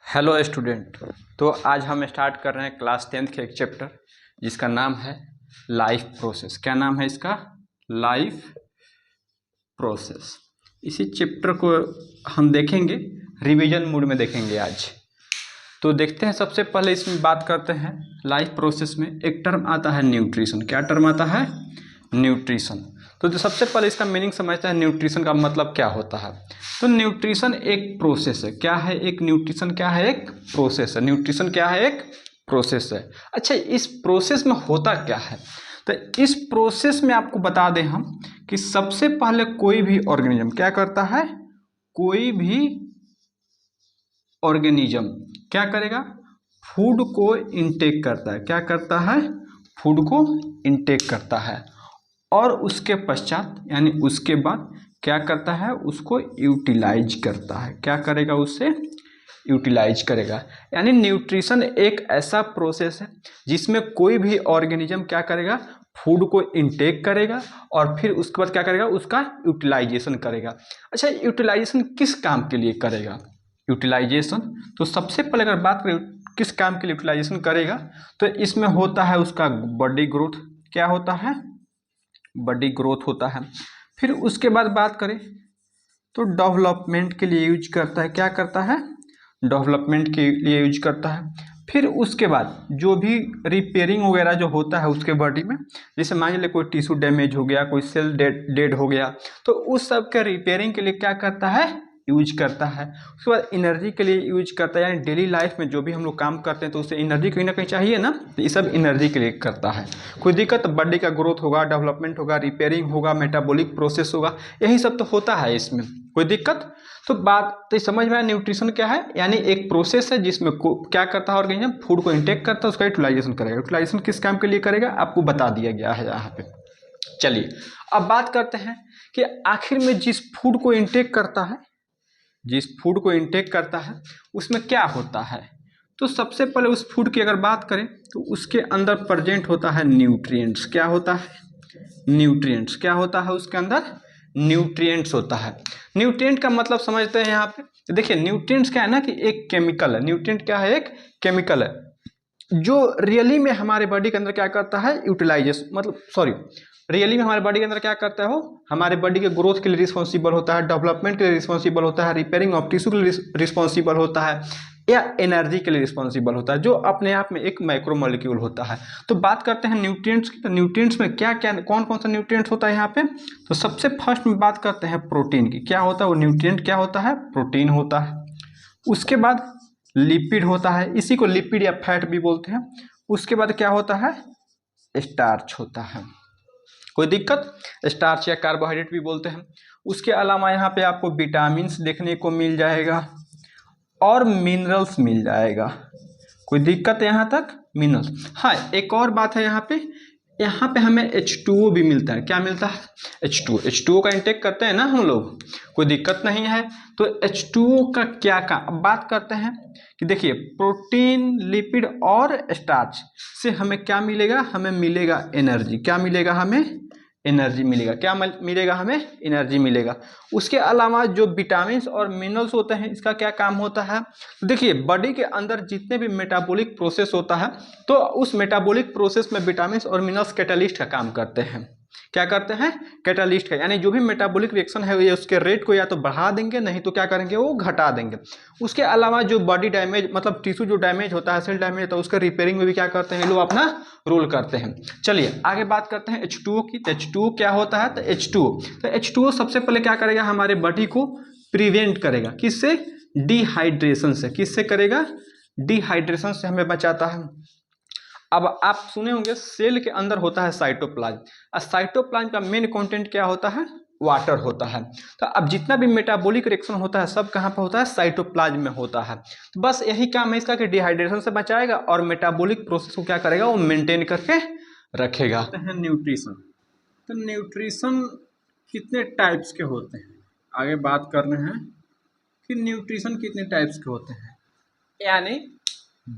Hello student. तो आज हम स्टार्ट कर रहे हैं क्लास 10th के एक चैप्टर जिसका नाम है लाइफ प्रोसेस। क्या नाम है इसका? Life process. इसी चैप्टर को हम देखेंगे, रिवीजन मोड में देखेंगे आज। तो देखते हैं, सबसे पहले इसमें बात करते हैं लाइफ प्रोसेस में एक टर्म आता है न्यूट्रिशन। क्या टर्म आता है? न्यूट्रिशन। तो जो सबसे पहले इसका मीनिंग समझते हैं, न्यूट्रिशन का मतलब क्या होता है। तो न्यूट्रिशन एक प्रोसेस है। क्या है? एक न्यूट्रिशन क्या है? एक प्रोसेस है। न्यूट्रिशन क्या है? एक प्रोसेस है। अच्छा, इस प्रोसेस में होता क्या है? तो इस प्रोसेस में आपको बता दें हम कि सबसे पहले कोई भी ऑर्गेनिज्म क्या करता है? कोई भी ऑर्गेनिज्म क्या करेगा? फूड को इनटेक करता है। क्या करता है? फूड को इनटेक करता है और उसके पश्चात यानी उसके बाद क्या करता है? उसको यूटिलाइज करता है। क्या करेगा? उससे यूटिलाइज करेगा। यानी न्यूट्रिशन एक ऐसा प्रोसेस है जिसमें कोई भी ऑर्गेनिज्म क्या करेगा? फूड को इनटेक करेगा और फिर उसके बाद क्या करेगा? उसका यूटिलाइजेशन करेगा। अच्छा, यूटिलाइजेशन किस काम के लिए करेगा? यूटिलाइजेशन तो सबसे पहले अगर बात करें किस काम के लिए यूटिलाइजेशन करेगा, तो इसमें होता है उसका बॉडी ग्रोथ। क्या होता है? बॉडी ग्रोथ होता है। फिर उसके बाद बात करें तो डेवलपमेंट के लिए यूज करता है। क्या करता है? डेवलपमेंट के लिए यूज करता है। फिर उसके बाद जो भी रिपेयरिंग वगैरह जो होता है उसके बॉडी में, जैसे मान लीजिए कोई टिश्यू डैमेज हो गया, कोई सेल डेड हो गया, तो उस सब के रिपेयरिंग के लिए क्या करता है? यूज करता है। उसके बाद एनर्जी के लिए यूज करता है। यानी डेली लाइफ में जो भी हम लोग काम करते हैं तो उससे एनर्जी कहीं ना कहीं चाहिए ना, तो ये सब एनर्जी के लिए करता है। कोई दिक्कत, बॉडी का ग्रोथ होगा, डेवलपमेंट होगा, रिपेयरिंग होगा, मेटाबॉलिक प्रोसेस होगा, यही सब तो होता है इसमें। कोई दिक्कत? तो बात तो समझ में आया न्यूट्रिशन क्या है। यानी एक प्रोसेस है जिसमें क्या करता है ऑर्गेनिज्म? फूड को इंटेक करता है, उसका यूटिलाइजेशन करेगा। यूटिलाइजेशन किस काम के लिए करेगा आपको बता दिया गया है यहाँ पे। चलिए अब बात करते हैं कि आखिर में जिस फूड को इंटेक करता है, जिस फूड को इंटेक करता है उसमें क्या होता है। तो सबसे पहले उस फूड की अगर बात करें तो उसके अंदर प्रेजेंट होता है न्यूट्रिएंट्स। क्या होता है? न्यूट्रिएंट्स। क्या होता है उसके अंदर? न्यूट्रिएंट्स होता है। न्यूट्रिएंट का मतलब समझते हैं यहाँ पे। देखिए न्यूट्रिएंट्स क्या है ना कि एक केमिकल है। न्यूट्रिएंट क्या है? एक केमिकल है जो रियली में हमारे बॉडी के अंदर क्या करता है? यूटिलाइजेशन, मतलब सॉरी, रियली में हमारे बॉडी के अंदर क्या करता है? वो हमारे बॉडी के ग्रोथ के लिए रिस्पॉन्सिबल होता है, डेवलपमेंट के लिए रिस्पॉन्सिबल होता है, रिपेयरिंग ऑफ टिश्यू के लिए रिस्पॉन्सिबल होता है, या एनर्जी के लिए रिस्पॉन्सिबल होता है, जो अपने आप में एक माइक्रो मॉलिक्यूल होता है। तो बात करते हैं न्यूट्रिएंट्स की। तो न्यूट्रिएंट्स में क्या क्या कौन कौन सा न्यूट्रिएंट्स होता है यहाँ पे? तो सबसे फर्स्ट में बात करते हैं प्रोटीन की। क्या होता है वो न्यूट्रिएंट? क्या होता है? प्रोटीन होता है। उसके बाद लिपिड होता है, इसी को लिपिड या फैट भी बोलते हैं। उसके बाद क्या होता है? स्टार्च होता है। कोई दिक्कत? स्टार्च या कार्बोहाइड्रेट भी बोलते हैं। उसके अलावा यहाँ पे आपको विटामिन देखने को मिल जाएगा और मिनरल्स मिल जाएगा। कोई दिक्कत है यहाँ तक? मिनरल्स। हाँ, एक और बात है यहाँ पे हमें H2O भी मिलता है। क्या मिलता है? H2O का इंटेक करते हैं ना हम लोग, कोई दिक्कत नहीं है। तो H2O का क्या काम, अब बात करते हैं कि देखिए प्रोटीन, लिपिड और स्टार्च से हमें क्या मिलेगा? हमें मिलेगा एनर्जी। क्या मिलेगा? हमें एनर्जी मिलेगा। क्या मिलेगा? हमें एनर्जी मिलेगा। उसके अलावा जो विटामिन्स और मिनरल्स होते हैं इसका क्या काम होता है? देखिए बॉडी के अंदर जितने भी मेटाबॉलिक प्रोसेस होता है तो उस मेटाबॉलिक प्रोसेस में विटामिन्स और मिनरल्स कैटालिस्ट का काम करते हैं। क्या करते हैं? कैटालिस्ट का। यानी जो भी मेटाबॉलिक रिएक्शन है ये उसके रेट को या तो बढ़ा देंगे, नहीं तो क्या करेंगे? वो घटा देंगे। उसके अलावा जो बॉडी डैमेज, मतलब टिश्यू जो डैमेज होता है, सेल डैमेज होता है, उसका रिपेयरिंग में भी क्या करते हैं? लोग अपना रोल करते हैं। चलिए आगे बात करते हैं H2O की। तो H2O क्या होता है? तो H2O सबसे पहले क्या करेगा? हमारे बॉडी को प्रिवेंट करेगा। किससे? डिहाइड्रेशन से। किससे करेगा? डिहाइड्रेशन से हमें बचाता है। अब आप सुने होंगे सेल के अंदर होता है साइटोप्लाज्म, और साइटोप्लाज्म का मेन कंटेंट क्या होता है? वाटर होता है। तो अब जितना भी मेटाबॉलिक रिएक्शन होता है सब कहाँ पर होता है? साइटोप्लाज्म में होता है। तो बस यही काम है इसका कि डिहाइड्रेशन से बचाएगा और मेटाबॉलिक प्रोसेस को क्या करेगा? वो मेंटेन करके रखेगा। न्यूट्रिशन। तो न्यूट्रिशन कितने टाइप्स के होते हैं? आगे बात कर रहे हैं कि न्यूट्रिशन कितने टाइप्स के होते हैं। यानी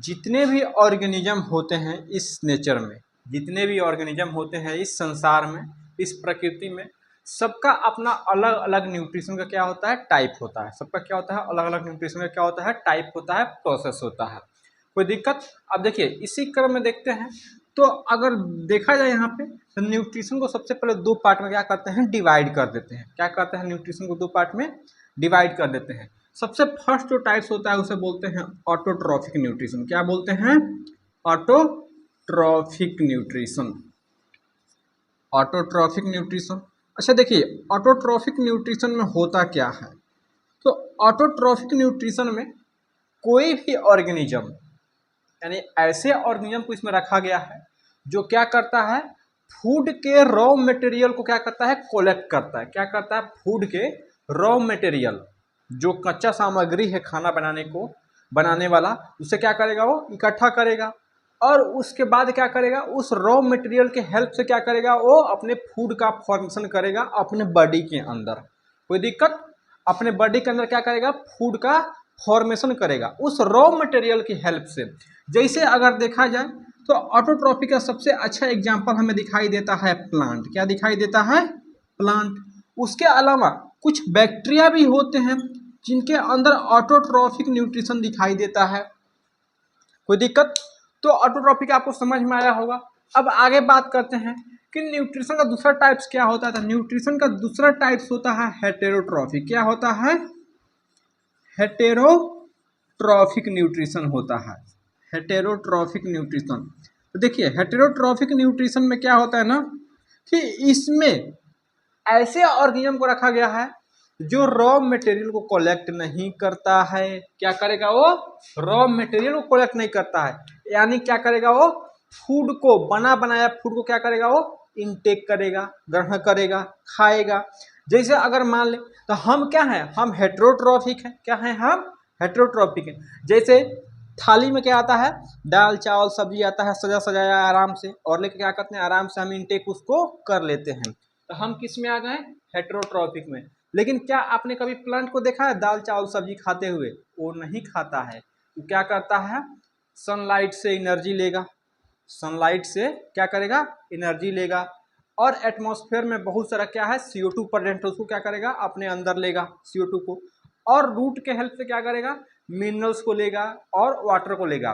जितने भी ऑर्गेनिज्म होते हैं इस नेचर में, जितने भी ऑर्गेनिज्म होते हैं इस संसार में, इस प्रकृति में, सबका अपना अलग अलग न्यूट्रिशन का क्या होता है, टाइप होता है। सबका क्या होता है, अलग अलग न्यूट्रिशन का क्या होता है, टाइप होता है, प्रोसेस होता है। कोई दिक्कत? अब देखिए इसी क्रम में देखते हैं, तो अगर देखा जाए यहाँ पे तो न्यूट्रिशन को सबसे पहले दो पार्ट में क्या करते हैं, डिवाइड कर देते हैं। क्या करते हैं, न्यूट्रिशन को दो पार्ट में डिवाइड कर देते हैं। सबसे फर्स्ट जो टाइप्स होता है उसे बोलते हैं ऑटोट्रॉफिक न्यूट्रिशन। क्या बोलते हैं, ऑटोट्रॉफिक न्यूट्रिशन। Autotrophic nutrition. अच्छा देखिए ऑटोट्रॉफिक न्यूट्रिशन में होता क्या है, तो ऑटोट्रॉफिक न्यूट्रिशन में कोई भी ऑर्गेनिज्म, यानी ऐसे ऑर्गेनिज्म को इसमें रखा गया है जो क्या करता है, फूड के रॉ मटेरियल को क्या करता है, कलेक्ट करता है। क्या करता है, फूड के रॉ मटेरियल, जो कच्चा सामग्री है खाना बनाने वाला, उसे क्या करेगा, वो इकट्ठा करेगा और उसके बाद क्या करेगा, उस रॉ मटेरियल के हेल्प से क्या करेगा, वो अपने फूड का फॉर्मेशन करेगा अपने बॉडी के अंदर। कोई दिक्कत? अपने बॉडी के अंदर क्या करेगा, फूड का फॉर्मेशन करेगा उस रॉ मटेरियल की हेल्प से। जैसे अगर देखा जाए तो ऑटोट्रॉफी का सबसे अच्छा एग्जाम्पल हमें दिखाई देता है प्लांट। क्या दिखाई देता है, प्लांट। उसके अलावा कुछ बैक्टीरिया भी होते हैं जिनके अंदर ऑटोट्रॉफिक न्यूट्रिशन दिखाई देता है। कोई दिक्कत? तो ऑटोट्रॉफिक आपको समझ में आया होगा। अब आगे बात करते हैं कि न्यूट्रिशन का दूसरा टाइप्स क्या होता है। न्यूट्रिशन का दूसरा टाइप्स होता है हेटेरोट्रॉफिक। क्या होता है, हेटेरोट्रॉफिक न्यूट्रिशन होता है। हेटेरोट्रॉफिक न्यूट्रिशन, तो देखिए हेटेरोट्रॉफिक न्यूट्रिशन में क्या होता है ना, कि इसमें ऐसे ऑर्गेनिज्म को रखा गया है जो रॉ मटेरियल को कलेक्ट नहीं करता है। क्या करेगा, वो रॉ मटेरियल को कलेक्ट नहीं करता है, यानी क्या करेगा, वो फूड को, बना बनाया फूड को क्या करेगा, वो इनटेक करेगा, ग्रहण करेगा, खाएगा। जैसे अगर मान ले तो हम क्या हैं, हम हेटेरोट्रॉफिक हैं। क्या हैं, हम हेटेरोट्रॉफिक हैं। जैसे थाली में क्या आता है, दाल चावल सब्जी आता है सजा सजाया आराम से, और लेके क्या करते हैं, आराम से हम इनटेक उसको कर लेते हैं। तो हम किस में आ गए, हेटेरोट्रॉफिक में। लेकिन क्या आपने कभी प्लांट को देखा है दाल चावल सब्जी खाते हुए? वो नहीं खाता है। वो क्या करता है, सनलाइट से एनर्जी लेगा, सनलाइट से क्या करेगा, एनर्जी लेगा, और एटमॉस्फेयर में बहुत सारा क्या है, CO2 प्रेजेंट है, उसको क्या करेगा, अपने अंदर लेगा CO2 को, और रूट के हेल्प से क्या करेगा, मिनरल्स को लेगा और वाटर को लेगा,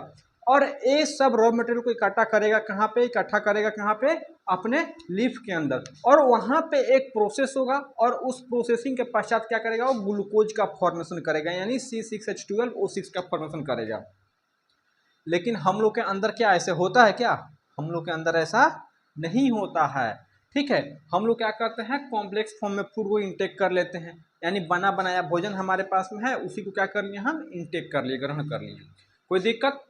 और ये सब रॉ मटेरियल को इकट्ठा करेगा। कहाँ पे इकट्ठा करेगा, कहाँ पे, अपने लीफ के अंदर, और वहाँ पे एक प्रोसेस होगा, और उस प्रोसेसिंग के पश्चात क्या करेगा, वो ग्लूकोज का फॉर्मेशन करेगा, यानी C6H12O6 का फॉर्मेशन करेगा। लेकिन हम लोग के अंदर क्या ऐसे होता है, क्या हम लोग के अंदर ऐसा नहीं होता है। ठीक है, हम लोग क्या करते हैं, कॉम्प्लेक्स फॉर्म में फूड को इंटेक कर लेते हैं, यानी बना बनाया भोजन हमारे पास में है, उसी को क्या कर लिए, हम इंटेक कर लिए, ग्रहण कर लिए। कोई दिक्कत?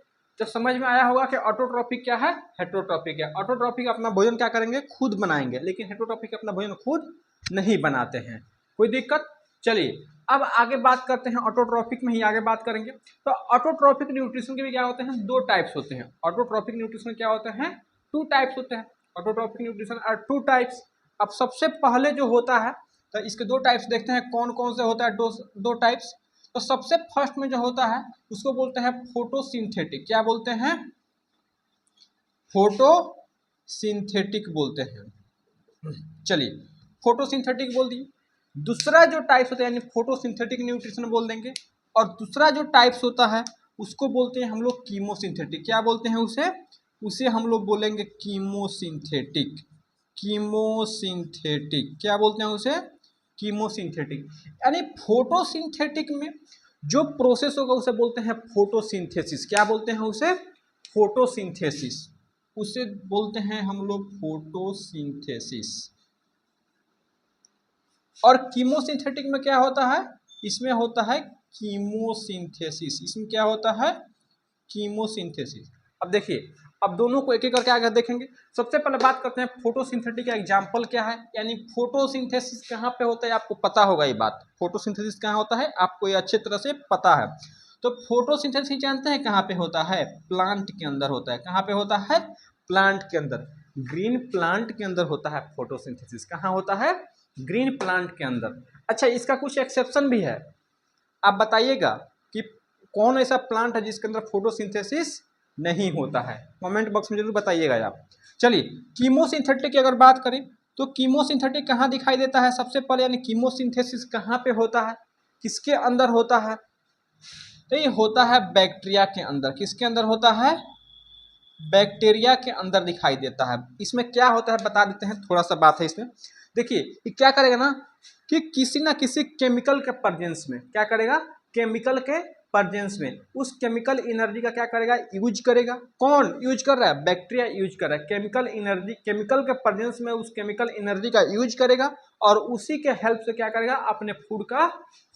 तो समझ में आया होगा कि ऑटोट्रॉफिक क्या है, हेटेरोट्रॉफिक है। ऑटोट्रॉफिक अपना भोजन क्या करेंगे, खुद बनाएंगे, लेकिन हेटेरोट्रॉफिक अपना भोजन खुद नहीं बनाते हैं। कोई दिक्कत? चलिए अब आगे बात करते हैं, ऑटोट्रॉफिक में ही आगे बात करेंगे। तो ऑटोट्रॉफिक न्यूट्रिशन के भी क्या होते हैं, दो टाइप्स होते हैं। ऑटोट्रॉफिक न्यूट्रिशन क्या होते हैं, टू टाइप्स होते हैं। Autotrophic nutrition are two types. अब सबसे पहले जो होता है, तो इसके दो टाइप्स देखते हैं, कौन कौन से होता है दो टाइप्स। तो सबसे फर्स्ट में जो होता है उसको बोलते हैं फोटोसिंथेटिक। क्या बोलते हैं, फोटोसिंथेटिक बोलते हैं। चलिए फोटोसिंथेटिक बोल दिए। दूसरा जो टाइप्स होता है, यानी फोटोसिंथेटिक न्यूट्रिशन बोल देंगे, और दूसरा जो टाइप्स होता है उसको बोलते हैं हम लोग कीमोसिंथेटिक। क्या बोलते हैं उसे हम लोग बोलेंगे कीमोसिंथेटिक। कीमोसिंथेटिक क्या बोलते हैं उसे, कीमोसिंथेटिक। यानी फोटोसिंथेटिक में जो प्रोसेस होगा उसे बोलते हैं फोटोसिंथेसिस। क्या बोलते हैं उसे, फोटोसिंथेसिस। उसे बोलते हैं हम लोग फोटोसिंथेसिस। और कीमोसिंथेटिक में क्या होता है, इसमें होता है कीमोसिंथेसिस। इसमें क्या होता है, कीमोसिंथेसिस। अब देखिए, अब दोनों को एक एक करके आगे देखेंगे। सबसे पहले बात करते हैं फोटोसिंथेटिक का एग्जांपल क्या है, यानी फोटोसिंथेसिस कहाँ पे होता है, आपको पता होगा ये बात। फोटोसिंथेसिस कहाँ होता है आपको ये अच्छी तरह से पता है। तो फोटोसिंथेसिस जानते हैं कहाँ पे होता है, प्लांट के अंदर होता है। कहाँ पे होता है, प्लांट के अंदर, ग्रीन प्लांट के अंदर होता है फोटोसिंथेसिस। कहाँ होता है, ग्रीन प्लांट के अंदर। अच्छा, इसका कुछ एक्सेप्शन भी है, आप बताइएगा कि कौन ऐसा प्लांट है जिसके अंदर फोटोसिंथेसिस नहीं होता है, कमेंट बॉक्स में जरूर बताइएगा आप। चलिए कीमोसिंथेटिक की अगर बात करें तो कीमोसिंथेटिक कहाँ दिखाई देता है सबसे पहले, यानी कीमोसिंथेसिस कहाँ पे होता है, किसके अंदर होता है, तो ये होता है बैक्टीरिया के अंदर। किसके अंदर होता है, बैक्टीरिया के अंदर दिखाई देता है। इसमें क्या होता है बता देते हैं, थोड़ा सा बात है इसमें। देखिए ये क्या करेगा ना कि किसी ना किसी केमिकल के प्रेजेंस में, क्या करेगा, केमिकल के प्रेजेंस में उस केमिकल एनर्जी का क्या करेगा, यूज करेगा। कौन यूज कर रहा है, बैक्टीरिया यूज कर रहा है। केमिकल एनर्जी, केमिकल के प्रेजेंस में उस केमिकल एनर्जी का यूज करेगा और उसी के हेल्प से क्या करेगा, अपने फूड का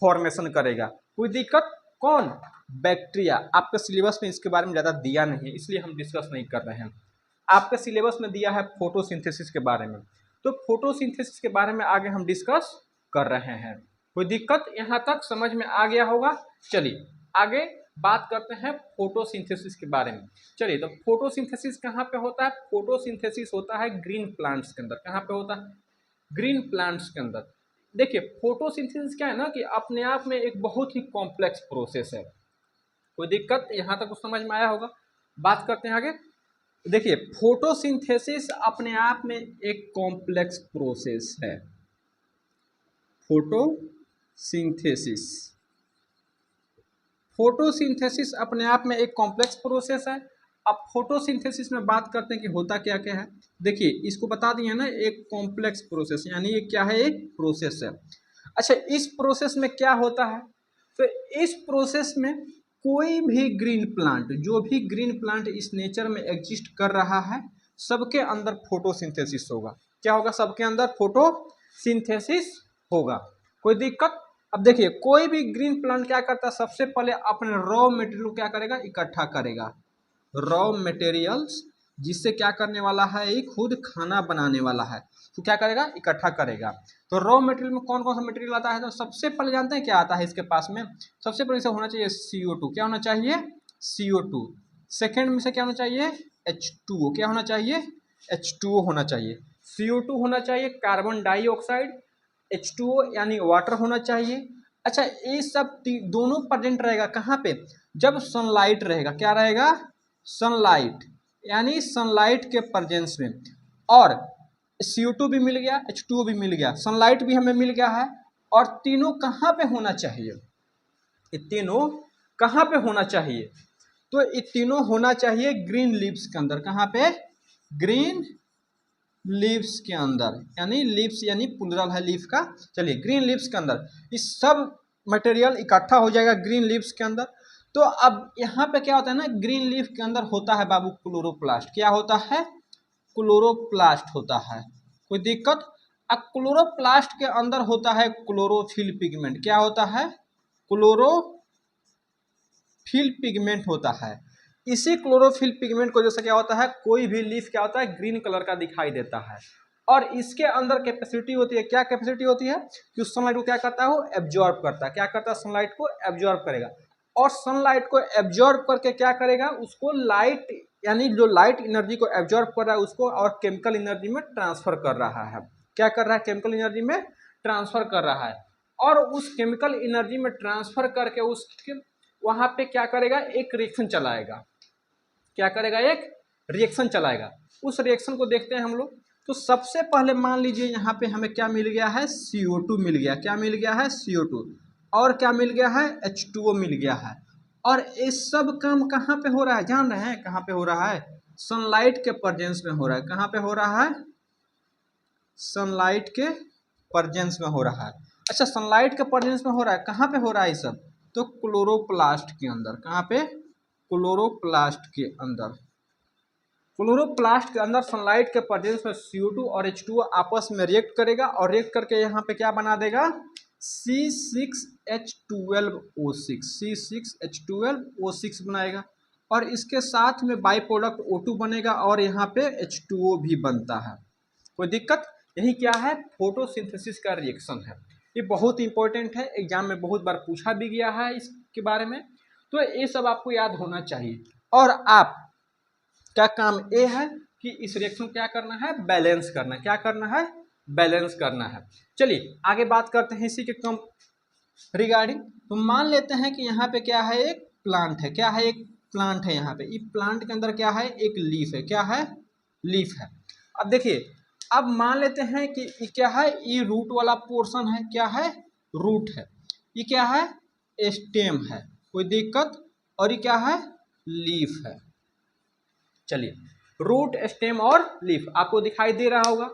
फॉर्मेशन करेगा। कोई दिक्कत, कौन, बैक्टीरिया। आपके सिलेबस में इसके बारे में ज़्यादा दिया नहीं है, इसलिए हम डिस्कस नहीं कर रहे हैं। आपके सिलेबस में दिया है फोटोसिंथेसिस के बारे में, तो फोटोसिंथेसिस के बारे में आगे हम डिस्कस कर रहे हैं। कोई दिक्कत, यहाँ तक समझ में आ गया होगा। चलिए आगे बात करते हैं फोटोसिंथेसिस के बारे में। चलिए, तो फोटोसिंथेसिस कहाँ पे होता है, फोटोसिंथेसिस होता है ग्रीन प्लांट्स के अंदर। कहाँ पे होता है, ग्रीन प्लांट्स के अंदर। देखिए फोटोसिंथेसिस क्या है ना कि अपने आप में एक बहुत ही कॉम्प्लेक्स प्रोसेस है। कोई दिक्कत, यहाँ तक समझ में आया होगा। बात करते हैं आगे। देखिए फोटोसिंथेसिस अपने आप में एक कॉम्प्लेक्स प्रोसेस है। फोटोसिंथेसिस, फोटोसिंथेसिस अपने आप में एक कॉम्प्लेक्स प्रोसेस है। अब फोटोसिंथेसिस में बात करते हैं कि होता क्या क्या है। देखिए इसको बता दिए ना, एक कॉम्प्लेक्स प्रोसेस, यानी ये क्या है, एक प्रोसेस है। अच्छा, इस प्रोसेस में क्या होता है, तो इस प्रोसेस में कोई भी ग्रीन प्लांट, जो भी ग्रीन प्लांट इस नेचर में एग्जिस्ट कर रहा है, सबके अंदर फोटोसिंथेसिस होगा। क्या होगा, सबके अंदर फोटोसिंथेसिस होगा। कोई दिक्कत। अब देखिए कोई भी ग्रीन प्लांट क्या करता है, सबसे पहले अपने रॉ मटेरियल क्या करेगा, इकट्ठा करेगा। रॉ मटेरियल्स, जिससे क्या करने वाला है, ये खुद खाना बनाने वाला है, तो क्या करेगा, इकट्ठा करेगा। तो रॉ मटेरियल में कौन कौन सा मटेरियल आता है, तो सबसे पहले जानते हैं क्या आता है इसके पास में, सबसे पहले से होना चाहिए CO2। क्या होना चाहिए, CO2। सेकेंड में से क्या होना चाहिए, H2O। क्या होना चाहिए, H2O होना चाहिए। CO2 होना चाहिए, कार्बन डाइऑक्साइड, H2O यानी वाटर होना चाहिए। अच्छा, ये सब दोनों प्रेजेंट रहेगा कहाँ पे, जब सनलाइट रहेगा। क्या रहेगा, सनलाइट, यानी सनलाइट के प्रेजेंस में। और CO2 भी मिल गया, H2O भी मिल गया, सनलाइट भी हमें मिल गया है। और तीनों कहाँ पे होना चाहिए, ये तीनों कहाँ पे होना चाहिए, तो ये तीनों होना चाहिए ग्रीन लीव्स के अंदर। कहाँ पे, ग्रीन लीव्स के अंदर, यानी लीव्स यानी प्लुरल है लीफ का। चलिए ग्रीन लीव्स के अंदर इस सब मटेरियल इकट्ठा हो जाएगा ग्रीन लीव्स के अंदर। तो अब यहाँ पे क्या होता है ना, ग्रीन लीफ के अंदर होता है बाबू क्लोरोप्लास्ट। क्या होता है, क्लोरोप्लास्ट होता है। कोई दिक्कत। अब क्लोरोप्लास्ट के अंदर होता है क्लोरोफिल पिगमेंट। क्या होता है, क्लोरोफिल पिगमेंट होता है। इसी क्लोरोफिल पिगमेंट को जैसे क्या होता है, कोई भी लीफ क्या होता है, ग्रीन कलर का दिखाई देता है। और इसके अंदर कैपेसिटी होती है, क्या कैपेसिटी होती है कि उस सनलाइट को क्या करता है, वो एब्जॉर्ब करता है। क्या करता है, सनलाइट को एब्जॉर्ब करेगा। और सनलाइट को एब्जॉर्ब करके क्या करेगा, उसको लाइट, यानी जो लाइट एनर्जी को एब्जॉर्ब कर रहा है उसको और केमिकल एनर्जी में ट्रांसफर कर रहा है। क्या कर रहा है, केमिकल एनर्जी में ट्रांसफर कर रहा है। और उस केमिकल एनर्जी में ट्रांसफर करके उसके वहां पे क्या करेगा, एक रिएक्शन चलाएगा। क्या करेगा, एक रिएक्शन चलाएगा। उस रिएक्शन को देखते हैं हम लोग। तो सबसे पहले मान लीजिए यहाँ पे हमें क्या मिल गया है, CO2 मिल गया। क्या मिल गया है, CO2। और क्या मिल गया है, H2O मिल गया है। और ये सब काम कहाँ पे हो रहा है, जान रहे हैं कहाँ पे हो रहा है, सनलाइट के प्रेजेंस में हो रहा है। कहाँ पे हो रहा है, सनलाइट के प्रेजेंस में हो रहा है। अच्छा, सनलाइट के प्रेजेंस में हो रहा है, कहाँ पे हो रहा है ये सब, तो क्लोरोप्लास्ट के अंदर। कहाँ पे, क्लोरोप्लास्ट के अंदर। क्लोरोप्लास्ट के अंदर सनलाइट के प्रेजेंस में CO2 और H2O आपस में रिएक्ट करेगा और रिएक्ट करके यहाँ पे क्या बना देगा, C6H12O6, C6H12O6 बनाएगा। और इसके साथ में बाई प्रोडक्ट O2 बनेगा और यहाँ पे H2O भी बनता है। कोई दिक्कत। यही क्या है, फोटोसिंथेसिस का रिएक्शन है। ये बहुत इंपॉर्टेंट है, एग्जाम में बहुत बार पूछा भी गया है इसके बारे में। तो ये सब आपको याद होना चाहिए। और आप क्या काम ए है कि इस रिएक्शन क्या करना है, बैलेंस करना है। क्या करना है, बैलेंस करना है। चलिए आगे बात करते हैं इसी के कम रिगार्डिंग। तो मान लेते हैं कि यहाँ पे क्या है, एक प्लांट है। क्या है, एक प्लांट है। यहाँ पे इस प्लांट के अंदर क्या है, एक लीफ है। क्या है, लीफ है। अब देखिए अब मान लेते हैं कि ये क्या है, ये रूट वाला पोर्शन है, क्या है, रूट है, ये क्या है, स्टेम है, कोई दिक्कत, और ये क्या है, लीफ है। चलिए, रूट, स्टेम और लीफ आपको दिखाई दे रहा होगा।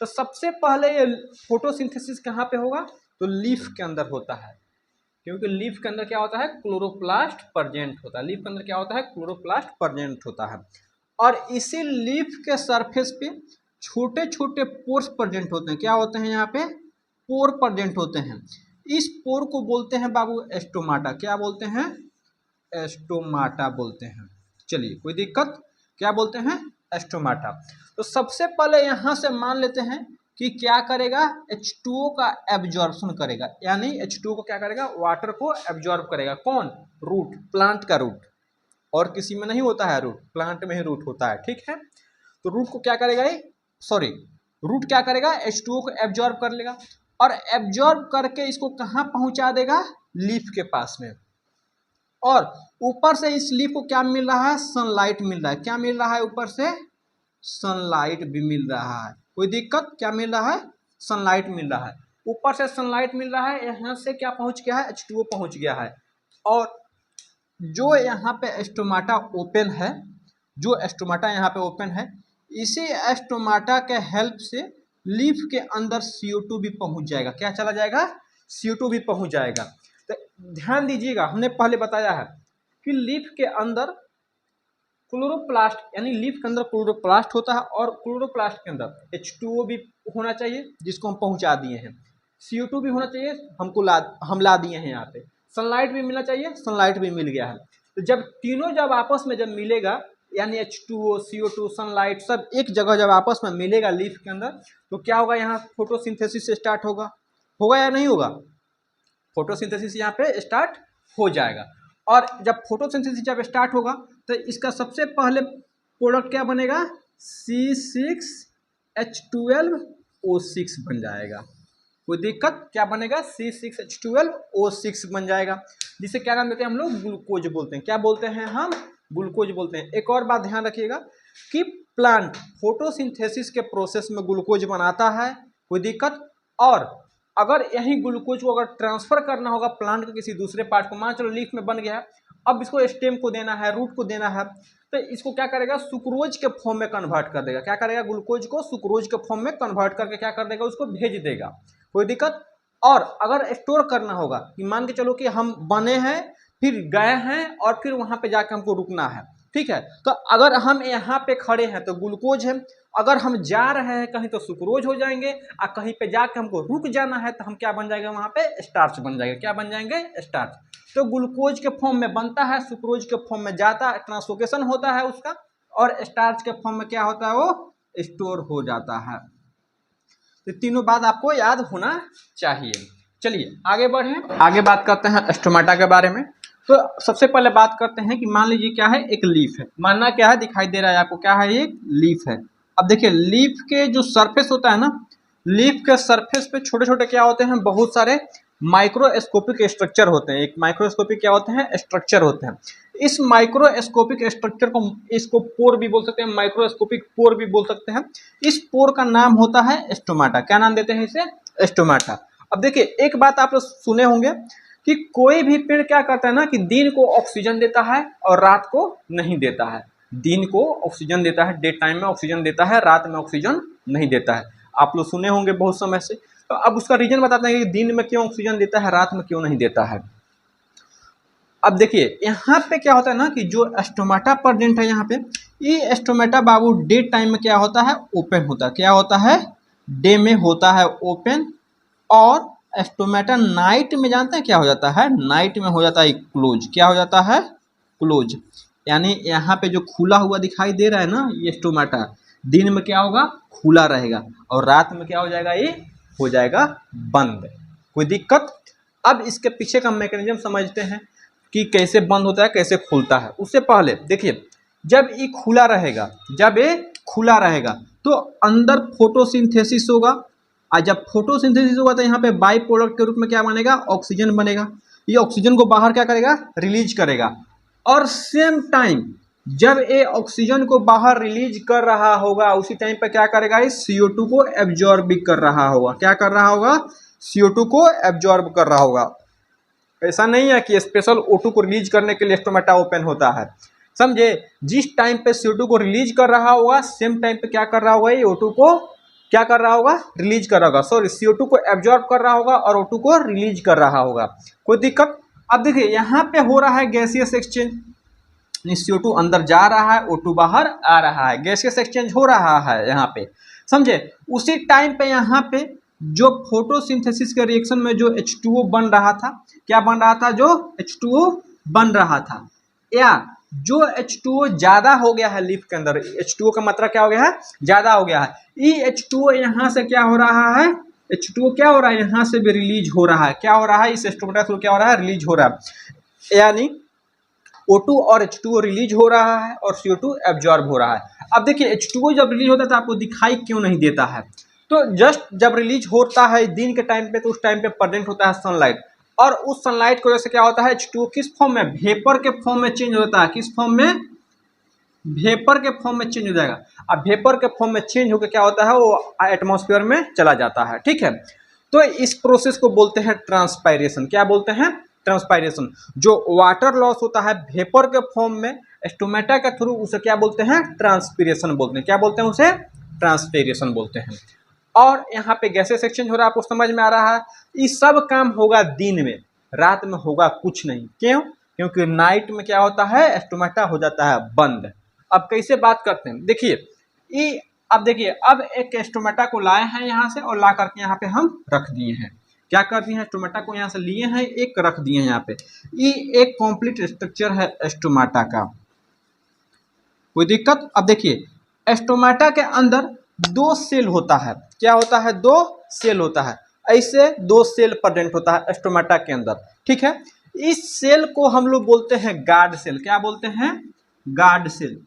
तो सबसे पहले ये फोटोसिंथेसिस कहाँ पे होगा, तो लीफ के अंदर होता है, क्योंकि लीफ के अंदर क्या होता है, क्लोरोप्लास्ट प्रेजेंट होता है। लीफ के अंदर क्या होता है, क्लोरोप्लास्ट प्रेजेंट होता है। और इसी लीफ के सरफेस पे छोटे छोटे पोर्स प्रेजेंट होते हैं। क्या होते हैं यहाँ पे, पोर प्रेजेंट होते हैं। इस पोर को बोलते हैं बाबू एस्टोमाटा। क्या बोलते हैं, एस्टोमाटा बोलते हैं। चलिए, कोई दिक्कत, क्या बोलते हैं, एस्टोमाटा। तो सबसे पहले यहाँ से मान लेते हैं कि क्या करेगा, H2O का एब्जॉर्प्शन करेगा, यानी H2O को क्या करेगा, वाटर को एब्जॉर्ब करेगा। कौन, रूट, प्लांट का रूट, और किसी में नहीं होता है रूट, प्लांट में ही रूट होता है, ठीक है। तो रूट को क्या करेगा, रूट क्या करेगा, H2O को एब्जॉर्ब कर लेगा, और एब्जॉर्ब करके इसको कहाँ पहुंचा देगा, लीफ के पास में। और ऊपर से इस लीफ को क्या मिल रहा है, सनलाइट मिल रहा है। क्या मिल रहा है, ऊपर से सनलाइट भी मिल रहा है। कोई दिक्कत, क्या मिल रहा है, सनलाइट मिल रहा है, ऊपर से सनलाइट मिल रहा है। यहाँ से क्या पहुँच गया है, H2O पहुँच गया है। और जो यहाँ पे स्टोमाटा ओपन है, जो स्टोमाटा यहाँ पे ओपन है, इसी स्टोमाटा के हेल्प से लीफ के अंदर CO2 भी पहुँच जाएगा। क्या चला जाएगा, CO2 भी पहुँच जाएगा। तो ध्यान दीजिएगा, हमने पहले बताया है कि लीफ के अंदर क्लोरोप्लास्ट, यानी लीफ के अंदर क्लोरोप्लास्ट होता है, और क्लोरोप्लास्ट के अंदर H2O भी होना चाहिए, जिसको हम पहुंचा दिए हैं। CO2 भी होना चाहिए, हम ला दिए हैं यहाँ पे। सनलाइट भी मिलना चाहिए, सनलाइट भी मिल गया है। तो जब तीनों जब आपस में जब मिलेगा, यानी H2O, CO2, सनलाइट सब एक जगह जब आपस में मिलेगा लीफ के अंदर, तो क्या होगा, यहाँ फोटोसिंथेसिस स्टार्ट होगा। होगा या नहीं होगा, फोटोसिंथेसिस यहाँ पे स्टार्ट हो जाएगा। और जब फोटोसिंथेसिस जब स्टार्ट होगा, तो इसका सबसे पहले प्रोडक्ट क्या बनेगा, C6H12O6 बन जाएगा। कोई दिक्कत, क्या बनेगा, C6H12O6 बन जाएगा, जिसे क्या नाम देते हैं हम लोग, ग्लूकोज बोलते हैं। क्या बोलते हैं हम, ग्लूकोज बोलते हैं। एक और बात ध्यान रखिएगा कि प्लांट फोटोसिंथेसिस के प्रोसेस में ग्लूकोज बनाता है, कोई दिक्कत। और अगर यही ग्लूकोज को अगर ट्रांसफर करना होगा प्लांट के किसी दूसरे पार्ट को, मान चलो लीफ में बन गया है, अब इसको स्टेम को देना है, रूट को देना है, तो इसको क्या करेगा, सुक्रोज के फॉर्म में कन्वर्ट कर देगा। क्या करेगा, ग्लूकोज को सुक्रोज के फॉर्म में कन्वर्ट करके क्या कर देगा, उसको भेज देगा। कोई दिक्कत। और अगर स्टोर करना होगा, कि मान के चलो कि हम बने हैं, फिर गए हैं, और फिर वहां पे जाके हमको रुकना है, ठीक है। तो अगर हम यहाँ पे खड़े हैं तो ग्लूकोज है, अगर हम जा रहे हैं कहीं तो सुक्रोज हो जाएंगे, और कहीं पे जाके हमको रुक जाना है तो हम क्या बन जाएंगे, वहां पे स्टार्च बन जाएगा। क्या बन जाएंगे, स्टार्च। तो ग्लूकोज के फॉर्म में बनता है, सुक्रोज के फॉर्म में जाता है, ट्रांसलोकेशन होता है उसका, और स्टार्च के फॉर्म में क्या होता है, वो स्टोर हो जाता है। तो तीनों बात आपको याद होना चाहिए। चलिए आगे बढ़ें, आगे बात करते हैं स्टोमाटा के बारे में। तो सबसे पहले बात करते हैं कि मान लीजिए क्या है, एक लीफ है, मानना क्या है, दिखाई दे रहा है आपको, क्या है, एक लीफ है। अब देखिए, लीफ के जो सरफेस होता है ना, लीफ के सरफेस पे छोटे छोटे क्या होते हैं, बहुत सारे माइक्रोस्कोपिक स्ट्रक्चर होते हैं। एक माइक्रोस्कोपिक क्या होते हैं, स्ट्रक्चर होते हैं। इस माइक्रोस्कोपिक स्ट्रक्चर को, इसको पोर भी बोल सकते हैं, माइक्रोस्कोपिक पोर भी बोल सकते हैं। इस पोर का नाम होता है स्टोमाटा। क्या नाम देते हैं इसे, स्टोमाटा। अब देखिए, एक बात आप सुने होंगे कि कोई भी पेड़ क्या करता है ना, कि दिन को ऑक्सीजन देता है और रात को नहीं देता है। दिन को ऑक्सीजन देता है, डे टाइम में ऑक्सीजन देता है, रात में ऑक्सीजन नहीं देता है। आप लोग सुने होंगे बहुत समय से। तो अब उसका रीजन बताते हैं कि दिन में क्यों ऑक्सीजन देता है, रात में क्यों नहीं देता है। अब देखिए, यहाँ पे क्या होता है ना, कि जो स्टोमाटा प्रेजेंट है यहाँ पे, ये स्टोमाटा बाबू डे टाइम में क्या होता है, ओपन होता है। क्या होता है, डे में होता है ओपन। और स्टोमाटा नाइट में जानते हैं क्या हो जाता है, नाइट में हो जाता है क्लोज। क्या हो जाता है, क्लोज। यानी यहाँ पे जो खुला हुआ दिखाई दे रहा है ना, ये स्टोमाटा दिन में क्या होगा, खुला रहेगा, और रात में क्या हो जाएगा, ये हो जाएगा बंद। कोई दिक्कत। अब इसके पीछे का मैकेनिज्म समझते हैं कि कैसे बंद होता है, कैसे खुलता है। उससे पहले देखिए, जब ये खुला रहेगा, जब ये खुला रहेगा तो अंदर फोटोसिंथेसिस होगा, और जब फोटोसिंथेसिस होगा तो यहाँ पे बाई प्रोडक्ट के रूप में क्या बनेगा, ऑक्सीजन बनेगा। ये ऑक्सीजन को बाहर क्या करेगा, रिलीज करेगा। और सेम टाइम जब ये ऑक्सीजन को बाहर रिलीज कर रहा होगा उसी टाइम पे क्या करेगा, इस CO2 को एब्जॉर्ब भी कर रहा होगा। क्या कर रहा होगा, CO2 को एब्जॉर्ब कर रहा होगा। ऐसा नहीं है कि स्पेशल O2 को रिलीज करने के लिए स्टोमेटा ओपन होता है, समझे। जिस टाइम पे CO2 को रिलीज कर रहा होगा सेम टाइम पे क्या कर रहा होगा, ये O2 को क्या कर रहा होगा, रिलीज कर रहा होगा, सॉरी CO2 को एब्जॉर्ब कर रहा होगा और O2 को रिलीज कर रहा होगा। कोई दिक्कत। अब देखिए यहाँ पे हो रहा है गैसियस एक्सचेंज, CO2 अंदर जा रहा है, O2 बाहर आ रहा है, गैसियस एक्सचेंज हो रहा है यहाँ पे, समझे। उसी टाइम पे यहाँ पे जो फोटोसिंथेसिस के रिएक्शन में जो H2O बन रहा था, क्या बन रहा था, जो H2O बन रहा था, या जो H2O ज़्यादा हो गया है लीफ के अंदर, H2O का मात्रा क्या हो गया है, ज़्यादा हो गया है। ये H2O यहाँ से क्या हो रहा है, H2O क्या हो रहा है, यहाँ से भी रिलीज हो रहा है। क्या हो रहा है, इस स्टोमेटा थ्रू क्या हो रहा है, रिलीज हो रहा है, यानी O2 और H2O रिलीज हो रहा है और CO2 एब्जॉर्ब हो रहा है। अब देखिए H2O जब रिलीज होता है तो आपको दिखाई क्यों नहीं देता है, तो जस्ट जब रिलीज होता है दिन के टाइम पे तो उस टाइम पे प्रेजेंट होता है सनलाइट, और उस सनलाइट की वजह से क्या होता है, H2O किस फॉर्म में, वेपर के फॉर्म में चेंज होता है। किस फॉर्म में, वेपर के फॉर्म में चेंज हो जाएगा। अब वेपर के फॉर्म में चेंज होकर क्या होता है, वो एटमॉस्फेयर में चला जाता है, ठीक है। तो इस प्रोसेस को बोलते हैं ट्रांसपायरेशन। क्या बोलते हैं, ट्रांसपायरेशन। जो वाटर लॉस होता है वेपर के फॉर्म में स्टोमेटा के थ्रू, उसे क्या बोलते हैं, ट्रांसपीरेशन बोलते हैं। क्या बोलते हैं, उसे ट्रांसपीरेशन बोलते हैं। और यहाँ पे गैसेस एक्सचेंज हो रहा है, आपको समझ में आ रहा है। ये सब काम होगा दिन में, रात में होगा कुछ नहीं। क्यों, क्योंकि नाइट में क्या होता है, स्टोमेटा हो जाता है बंद। अब कैसे बात करते हैं, देखिए ये, अब देखिए अब एक स्टोमेटा को लाए हैं यहाँ से और ला करके यहाँ पे हम रख दिए हैं। क्या कर दिए हैं, स्टोमेटा को यहाँ से लिए हैं, एक रख दिए हैं यहाँ पे। ये एक कंप्लीट स्ट्रक्चर है स्टोमेटा का, कोई दिक्कत। अब देखिए स्टोमेटा के अंदर दो सेल होता है। क्या होता है, दो सेल होता है। ऐसे दो सेल प्रेजेंट होता है स्टोमेटा के अंदर, ठीक है। इस सेल को हम लोग बोलते हैं गार्ड सेल। क्या बोलते हैं, गार्ड सेल।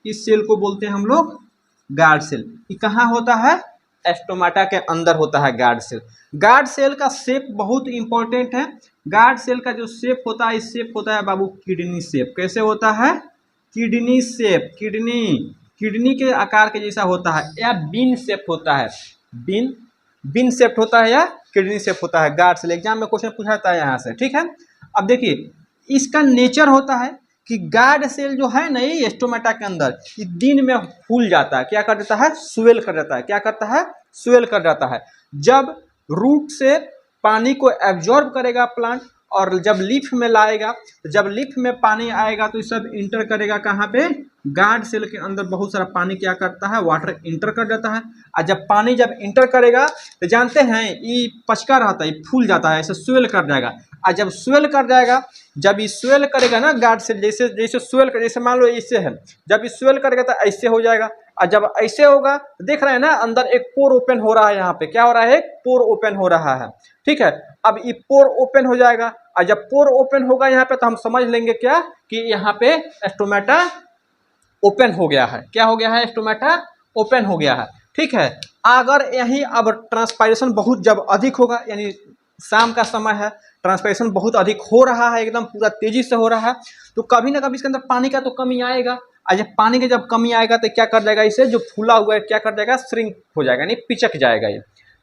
इस सेल को बोलते हैं हम लोग गार्ड सेल। ये कहाँ होता है, स्टोमेटा के अंदर होता है गार्ड सेल। गार्ड सेल का शेप बहुत इंपॉर्टेंट है। गार्ड सेल का जो शेप होता है, इस शेप होता है बाबू किडनी शेप। कैसे होता है, किडनी शेप। किडनी के आकार के जैसा होता है, या बीन शेप होता है। बीन शेप होता है या किडनी शेप होता है गार्ड सेल। एग्जाम में क्वेश्चन पूछा जाता है यहाँ से, ठीक है। अब देखिए इसका नेचर होता है कि गार्ड सेल जो है ना, ये स्टोमेटा के अंदर ये दिन में फूल जाता है। क्या कर देता है, स्वेल कर जाता है। क्या करता है, स्वेल कर जाता है। जब रूट से पानी को एब्जॉर्ब करेगा प्लांट, और जब लीफ में लाएगा, तो जब लीफ में पानी आएगा तो ये सब इंटर करेगा कहाँ पे, गार्ड सेल के अंदर बहुत सारा पानी क्या करता है, वाटर इंटर कर जाता है। और जब पानी जब इंटर करेगा तो जानते हैं ये पचका रहता है, ये फूल जाता है, ऐसे स्वेल कर जाएगा। और जब स्वेल कर जाएगा, जब ये स्वेल करेगा ना गार्ड सेल, जैसे जैसे स्वेल कर, जैसे मान लो इससे है, जब ये स्वेल करेगा तो ऐसे हो जाएगा। और जब ऐसे होगा तो देख रहे हैं ना, अंदर एक पोर ओपन हो रहा है। यहाँ पे क्या हो रहा है, एक पोर ओपन हो रहा है, ठीक है। अब ये पोर ओपन हो जाएगा, और जब पोर ओपन होगा यहाँ पे तो हम समझ लेंगे क्या, कि यहाँ पे स्टोमेटा ओपन हो गया है। क्या हो गया है, स्टोमेटा ओपन हो गया है, ठीक है। अगर यही अब ट्रांसपायरेशन बहुत जब अधिक होगा, यानी शाम का समय है, ट्रांसपायरेशन बहुत अधिक हो रहा है, एकदम पूरा तेजी से हो रहा है, तो कभी ना कभी इसके अंदर पानी का तो कमी आएगा। और जब पानी का जब कमी आएगा तो क्या कर जाएगा, इसे जो फूला हुआ है क्या कर जाएगा, श्रिंक हो जाएगा, यानी पिचक जाएगा। ये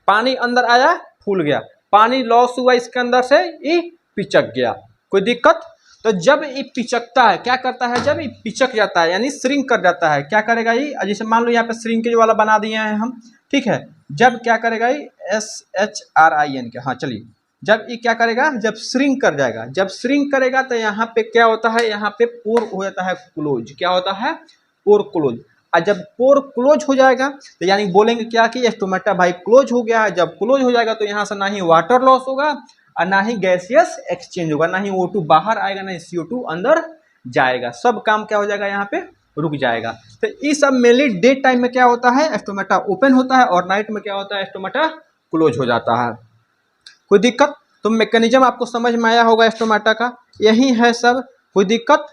पानी अंदर आया, फूल गया, पानी लॉस हुआ इसके अंदर से, ये पिचक गया। कोई दिक्कत। तो जब ये पिचकता है, क्या करता है, जब ये पिचक जाता है यानी श्रिंक कर जाता है, क्या करेगा ये, जैसे मान लो यहाँ पे श्रिंकेज वाला बना दिए हैं हम, ठीक है। जब क्या करेगा ये, SHRIN के, हाँ चलिए, जब ये क्या करेगा, जब श्रिंक कर जाएगा, जब श्रिंक करेगा तो यहाँ पे क्या होता है, यहाँ पे पोर हो जाता है क्लोज। क्या होता है, पोर क्लोज। और जब पोर क्लोज हो जाएगा तो यानी बोलेंगे क्या कि स्टोमेटा भाई क्लोज हो गया है। जब क्लोज हो जाएगा तो यहाँ से ना ही वाटर लॉस होगा और ना ही गैसियस एक्सचेंज होगा, ना ही O2 बाहर आएगा, ना ही CO2 अंदर जाएगा। सब काम क्या हो जाएगा, यहाँ पे रुक जाएगा। तो ये सब मेनली डे टाइम में क्या होता है, स्टोमेटा ओपन होता है, और नाइट में क्या होता है, स्टोमेटा क्लोज हो जाता है। कोई दिक्कत। तो मैकेनिज्म आपको समझ में आया होगा स्टोमेटा का, यही है सब। कोई दिक्कत।